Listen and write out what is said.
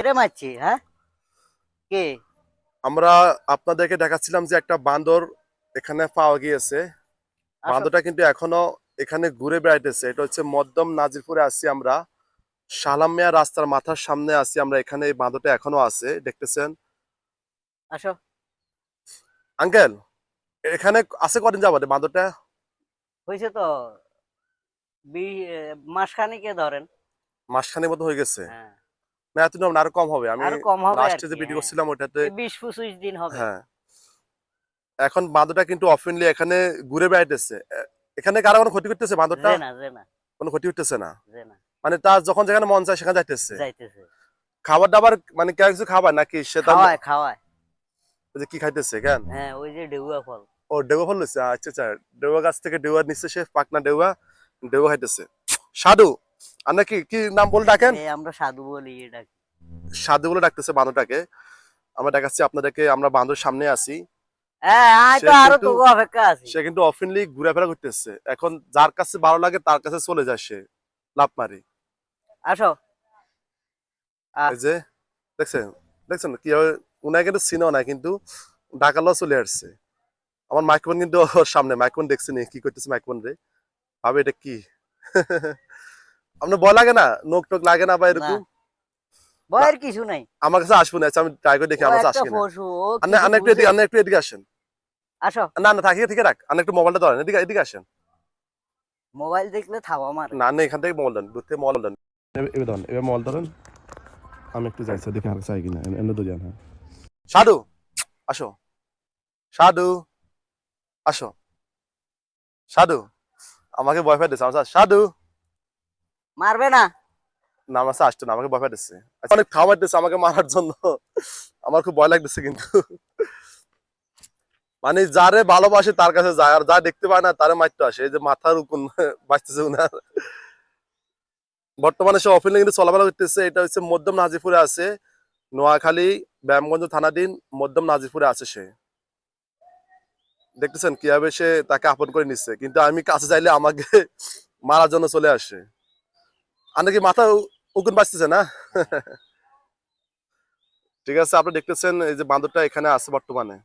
এটা মারছি, হ্যাঁ? কে? আমরা আপনাদেরকে দেখাচ্ছিলাম যে একটা বান্দর এখানে পাওয়া গিয়েছে। আসো। বান্দরটা কিন্তু এখনো এখানে ঘুরে বেড়াইতেছে। এটা হচ্ছে মদ্যম নাজিরপুরে আছি আমরা। সালাম মিয়া রাস্তার মাথার সামনে আছি আমরা। এখানে এই বান্দরটা এখনো আছে, দেখতেছেন। আসো। আঙ্কেল, এখানে আছে কদিন যাবত বান্দরটা? হয়েছে তো মাসখানেকে ধরেন। মাসখানেক মতো হয়ে গেছে। হ্যাঁ, না এতদিন হবে না, আরো কম হবে। আমি আরো কম হবে আর লাস্টে যে কি। ভিডিও হ্যাঁ, করছিলাম ওইটাতে। এই 20-25 দিন হবে। হ্যাঁ, এখন বান্দরটা কিন্তু অফেনলি এখানে ঘুরে বেড়াইতেছে। এখানে কারো কোনো ক্ষতি করতেছে বান্দরটা? যে না, যে না, কোনো ক্ষতি হইতেছে না। যে না, মানে তার যখন যেখানে মন চায় সেখানে যাইতেছে। যাইতেছে। খাবার দাবার মানে কেউ কিছু খাবার নাকি সে তার খাওয়ায়, খাওয়ায়। যে কি খাইতেছে কেন? হ্যাঁ, ওই যে ডেউয়া ফল। ও ডেউয়া ফল লইছে, আচ্ছা আচ্ছা। ডেউয়া গাছ থেকে ডেউয়া নিচ্ছে সে, পাকনা ডেউয়া। ডেউয়া খাইতেছে। সাধু, আমরা কি কি নাম বলে ডাকেন? এই আমরা সাধু বলি এটা। সাধু বলে ডাকতেছে বাঁদরটাকে। আমরা দেখাচ্ছি আপনাদেরকে, আমরা বাঁদর সামনে আছি। হ্যাঁ, আয় সে তো, আরো কিন্তু তো অপেক্ষা আছি। সে কিন্তু অফেনলি ঘুরাফেরা করতেছে। এখন যার কাছে ভালো লাগে তার কাছে চলে যায় সে, লাফ মারি। আসো। এই যে দেখছেন, দেখছেন কিভাবে উনায় কিন্তু চিনেও না, কিন্তু ডাকালো চলে আসছে। আমার মাইক্রোফোন কিন্তু ওর সামনে। মাইক্রোফোন দেখছি নি কি করতেছে মাইক্রোফোন রে, ভাবে এটা কি। আপনার ভয় লাগে না? নোক টোক লাগে না বা না, এরকম? না, ভয়ের কিছু নাই। আমার কাছে আসবো না। আচ্ছা, আমি ট্রাই করে দেখি ও আমার কাছে একটা আসে কিনা। পশু, ও আন্না কিছু আন্না একটু বুঝে। এদিকে, আন্না একটু এদিকে আসেন। আসো। না না, থাকিয়ে থেকে রাখ, আন্না একটু মোবাইলটা ধরেন, এদিকে এদিকে আসেন। মোবাইল দেখলে থাবা মারে। না আন্না এখান থেকে মোবাইল দেন, দূর থেকে মোবাইল দেন। এবার ধরেন, এবার মোবাইল ধরেন। আমি একটু যাইছি দেখি আর চাই কিনা, এনে তো জান। হ্যাঁ, সাধু আসো, সাধু আসো, সাধু। আমাকে ভয় পাই দিচ্ছে আমার সাধু। মারবে না। না আমার কাছে আসতো না, আমাকে ভয় পাই দিচ্ছে। আচ্ছা, অনেক খাবার দিচ্ছে আমাকে মারার জন্য। আমার খুব ভয় লাগতেছে কিন্তু। মানে যারে ভালোবাসে তার কাছে যায়, আর যা দেখতে পায় না তারে মারতে আসে। এই যে মাথার উকুন বাঁচতেছে উনার। বর্তমানে সে অফিসে কিন্তু চলাফেরা করতেছে। এটা হচ্ছে মধ্যম নাজিরপুরে আছে, নোয়াখালী ব্যায়ামগঞ্জ থানাধীন মধ্যম নাজিরপুরে আছে সে। দেখতেছেন কিভাবে সে তাকে আপন করে নিচ্ছে, কিন্তু আমি কাছে চাইলে আমাকে মারার জন্য চলে আসে। আর নাকি মাথা উকুন বাঁচতেছে না। ঠিক আছে, আপনি দেখতেছেন এই যে বান্দরটা এখানে আছে বর্তমানে।